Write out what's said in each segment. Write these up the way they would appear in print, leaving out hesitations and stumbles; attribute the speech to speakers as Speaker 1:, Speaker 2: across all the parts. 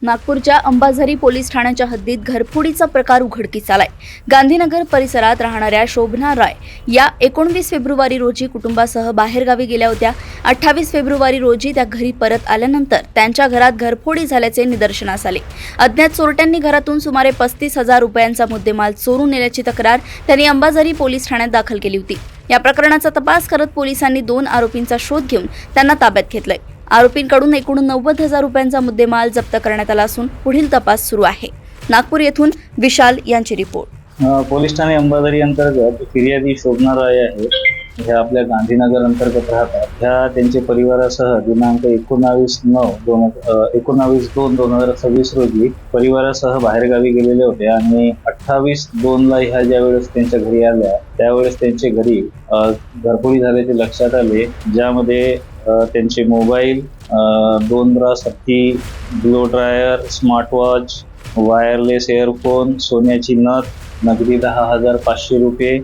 Speaker 1: नागपूरच्या अंबाझरी पोलीस ठाण्याच्या हद्दीत घरफोडीचा प्रकार उघडकीस आलाय। गांधीनगर परिसरात राहणाऱ्या शोभना राय या 19 फेब्रुवारी रोजी कुटुंबासह बाहेरगावी गेल्या होत्या। 28 फेब्रुवारी रोजी त्या घरी परत आल्यानंतर त्यांच्या घरात घरफोडी झाल्याचे निदर्शनास आले। अज्ञात चोरट्यांनी घरातून सुमारे 35,000 रुपयांचा मुद्देमाल चोरून नेल्याची तक्रार त्यांनी अंबाझरी पोलीस ठाण्यात दाखल केली होती। या प्रकरणाचा तपास करत पोलिसांनी 2 आरोपींचा शोध घेऊन त्यांना ताब्यात घेतलंय। आरोपींकडून एकूण 90,000 रुपयांचा मुद्देमाल जप्त करण्यात आला असून पुढील तपास सुरू आहे। नागपूर येथून विशाल यांची रिपोर्ट।
Speaker 2: पोलीस ठाणे अंबाझरी अंतर्गत फिर्यादी शोभना राय आहे, ह्या आपल्या गांधीनगर अंतर्गत राहतात। ह्या त्यांच्या परिवारासह दिनांक 19/2/2026 रोजी परिवारासह बाहेरगावी गेलेले होते आणि 28/2 ह्या ज्यावेळेस त्यांच्या घरी आल्या त्यावेळेस त्यांच्या घरी घरफोडी झाल्याचे लक्षात आले, ज्यामध्ये त्यांचे मोबाईल, 2 ब्रास हत्ती, blow dryer, smart watch, wireless earphone, सोन्याची नथ, नगदी 10,500 रुपये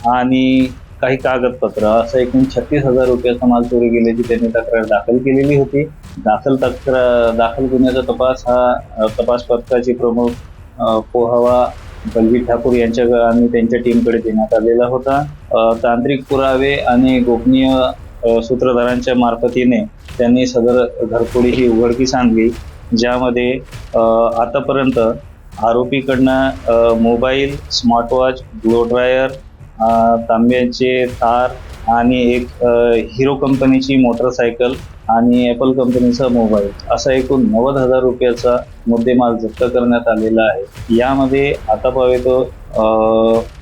Speaker 2: आणि काही कागदपत्र असं एकूण 36,000 रुपयाचा माल चोरी गेल्याची त्यांनी तक्रार दाखल केलेली होती। दाखल गुन्ह्याचा तपास हा तपास पथकाचे प्रमुख पोहावा बलवीर ठाकूर यांच्या आणि त्यांच्या टीमकडे देण्यात आलेला होता। तांत्रिक पुरावे आणि गोपनीय सूत्रधारांच्या मार्फतीने त्यांनी सदर घरफोडी उघडकीस आणली, ज्यामध्ये आतापर्यंत आरोपीकडनं मोबाईल, स्मार्टवॉच, ब्लो ड्रायर, तांब्याचे तार आणि एक हिरो कंपनीची मोटरसायकल आणि ॲपल कंपनीचा मोबाईल असा एकूण 90,000 रुपयाचा मुद्देमाल जप्त करण्यात आलेला आहे। यामध्ये आता पाहतो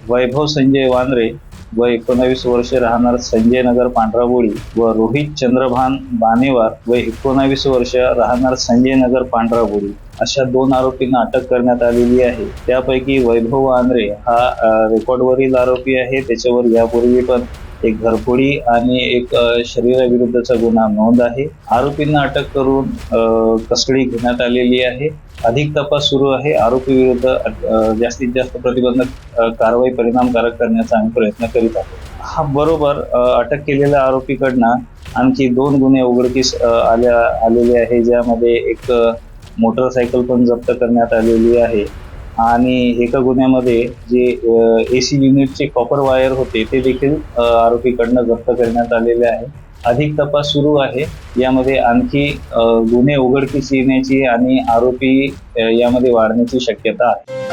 Speaker 2: वैभव संजय वांद्रे व 19 वर्ष राहणार संजय नगर पांढराबोळी व रोहित चंद्रभान बानेवार व 19 वर्ष राहणार संजय नगर पांढराबोळी अशा 2 आरोपींना अटक करण्यात आलेली आहे। त्यापैकी वैभव वांद्रे हा रेकॉर्डवरील आरोपी आहे। त्याच्यावर यापूर्वी पण एक घरफोडी आणि एक शरीराविरुद्धचा गुन्हा नोंद आहे। आरोपींना अटक करून कस्टडी घेण्यात आलेली आहे। अधिक तपास सुरू आहे। आरोपी विरुद्ध जास्तीत जास्त प्रतिबंधक कारवाई परिणामकारक करण्याचा आम्ही प्रयत्न करीत आहोत। हा बरोबर अटक केलेल्या आरोपीकडनं आणखी 2 गुन्हे उघडकीस आलेले आहे, ज्यामध्ये एक मोटरसायकल पण जप्त करण्यात आलेली आहे आणि एका गुन्ह्यामध्ये जे AC युनिटचे कॉपर वायर होते ते देखील आरोपीकडनं जप्त करण्यात आलेले आहे। अधिक तपास सुरू आहे। यामध्ये आणखी गुन्हे उघडकीस येण्याची आणि आरोपी यामध्ये वाढण्याची शक्यता आहे।